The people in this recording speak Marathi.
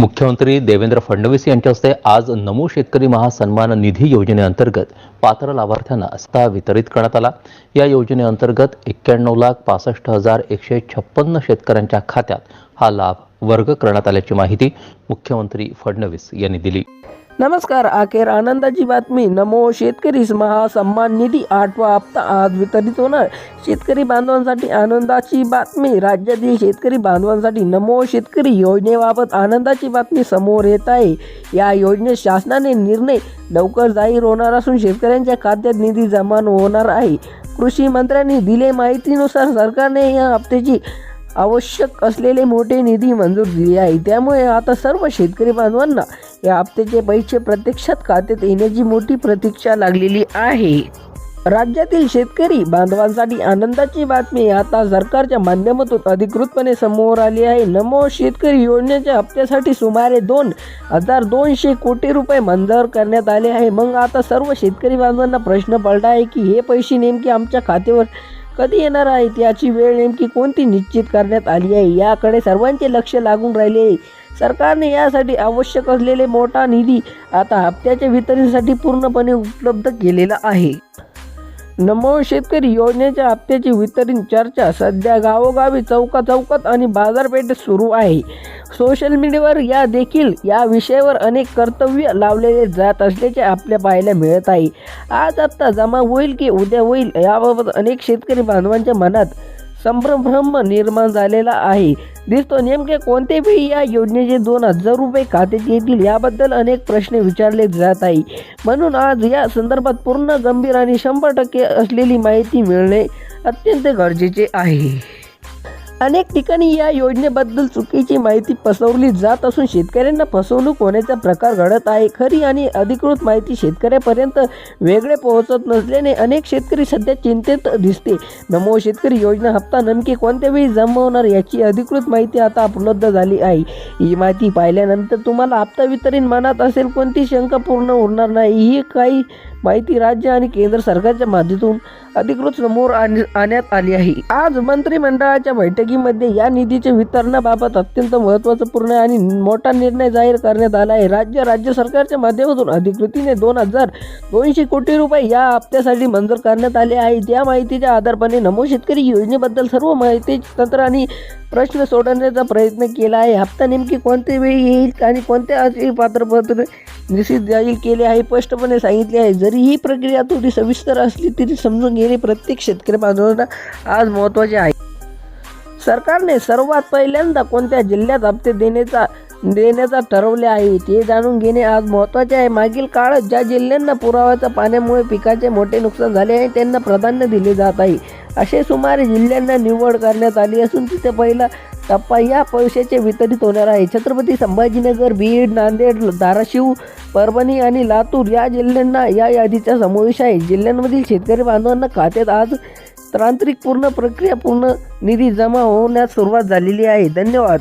मुख्यमंत्री देवेंद्र फडणवीस यांच्या हस्ते आज नमो शेतकरी महासन्मान निधी योजनेअंतर्गत पात्र लाभार्थ्यांना हस्ता वितरित करण्यात आला। या योजनेअंतर्गत 91,65,156 शेतकऱ्यांच्या खात्यात हा लाभ वर्ग करण्यात आल्याची माहिती मुख्यमंत्री फडणवीस यांनी दिली। नमस्कार। अखेर आनंदाची बातमी। नमो शेतकरी महासन्मान निधी 8वा हप्ता आज वितरित होणार। शेतकरी बांधवांसाठी आनंदाची बातमी। राज्यातील शेतकरी बांधवांसाठी नमो शेतकरी योजनेबाबत आनंदाची बातमी समोर येत आहे। या योजनेत शासनाने निर्णय लवकर जाहीर होणार असून शेतकऱ्यांच्या खात्यात निधी जमा होणार आहे। कृषी मंत्र्यांनी दिलेल्या माहितीनुसार सरकारने या हप्त्याची आवश्यक असलेले मोठे निधी मंजूर दिले आहे। त्यामुळे आता सर्व शेतकरी बांधवांना या हप्त्याचे पैसे प्रत्यक्षात खात्यात येण्याची मोठी प्रतीक्षा लागलेली आहे। राज्यातील शेतकरी बांधवांसाठी आनंदाची बातमी आता सरकारच्या माध्यमातून अधिकृतपणे समोर आली आहे। नमो शेतकरी योजनेच्या हप्त्यासाठी सुमारे 2,200 कोटी रुपये मंजूर करण्यात आले आहे। मग आता सर्व शेतकरी बांधवांना प्रश्न पडला आहे की हे पैसे नेमके आमच्या खात्यावर कधी येणार आहेत, याची वेळ नेमकी कोणती निश्चित करण्यात आली आहे, याकडे सर्वांचे लक्ष लागून राहिले आहे। सरकारने यासाठी आवश्यक असलेले मोठा निधी आता हप्त्याच्या वितरणासाठी पूर्णपणे उपलब्ध केलेला आहे। नमो शेतकरी योजनेच्या हप्त्याची वितरण चर्चा सध्या गावोगावी चौकात आणि बाजारपेठेत सुरू आहे। सोशल मीडियावर या विषयावर अनेक कर्तव्य लावलेले जात असल्याचे आपल्या पाहायला मिळत आहे। आज हप्ता जमा होईल की उद्या होईल याबाबत अनेक शेतकरी बांधवांच्या मनात संभ्रम निर्माण झालेला आहे। दिसतो नेमके कोणते वेळी या योजनेचे 2,000 रुपये खात्यात येतील याबद्दल अनेक प्रश्न विचारले जात आहे। म्हणून आज या संदर्भात पूर्ण गंभीर आणि 100% असलेली माहिती मिळणे अत्यंत गरजेचे आहे। अनेक ठिकाणी या योजनेबद्दल चुकीची माहिती पसरवली जात असून शेतकऱ्यांना फसवणूक होण्याचा प्रकार घडत आहे। खरी आणि अधिकृत माहिती शेतकऱ्यापर्यंत वेगळे पोहोचत नसल्याने अनेक शेतकरी सध्या चिंतेत दिसते। नमो शेतकरी योजना हप्ता नेमकी कोणत्या वेळी जमा होणार याची अधिकृत माहिती आता उपलब्ध झाली आहे। ही माहिती पाहिल्यानंतर तुम्हाला हप्ता वितरण मनात असेल कोणती शंका पूर्ण होणार नाही। ही काही माहिती राज्य आणि केंद्र सरकारच्या माध्यमातून अधिकृत समोर आणण्यात आली आहे। आज मंत्रिमंडळाच्या बैठकीमध्ये या निधीच्या वितरणाबाबत अत्यंत महत्त्वपूर्ण आणि मोठा निर्णय जाहीर करण्यात आला आहे। राज्य सरकारच्या माध्यमातून अधिकृतीने 2,200 कोटी रुपये या हप्त्यासाठी मंजूर करण्यात आले आहे। त्या माहितीच्या आधाराने नमो शेतकरी योजनेबद्दल सर्व माहिती तंत्र आणि प्रश्न सोडवण्याचा प्रयत्न केला आहे। हप्ता नेमकी कोणत्या वेळी येईल आणि कोणत्या पात्रपत्र निश्चित जाहीर केले आहे स्पष्टपणे सांगितले आहे। जरी ही प्रक्रिया थोडी सविस्तर असली तरी समजून घेणे प्रत्येक शेतकरी बांधवांना आज महत्त्वाचे आहे। सरकारने सर्वात पहिल्यांदा कोणत्या जिल्ह्यात हप्ते देण्याचा ठरवले आहे ते जाणून घेणे आज महत्त्वाचे आहे। मागील काळात ज्या जिल्ह्यांना पुराव्याच्या पाण्यामुळे पिकाचे मोठे नुकसान झाले आहे त्यांना प्राधान्य दिले जात आहे। असे सुमारे जिल्ह्यांना निवड करण्यात आली असून तिथे पहिला टप्पा या पैशाचे वितरित होणार आहे। छत्रपती संभाजीनगर, बीड, नांदेड, धाराशिव, परभणी आणि लातूर या जिल्ह्यांना या यादीचा समावेश आहे। जिल्ह्यांमधील शेतकरी बांधवांना खात्यात आज तांत्रिक प्रक्रिया पूर्ण निधी जमा होण्यास सुरुवात झालेली आहे। धन्यवाद।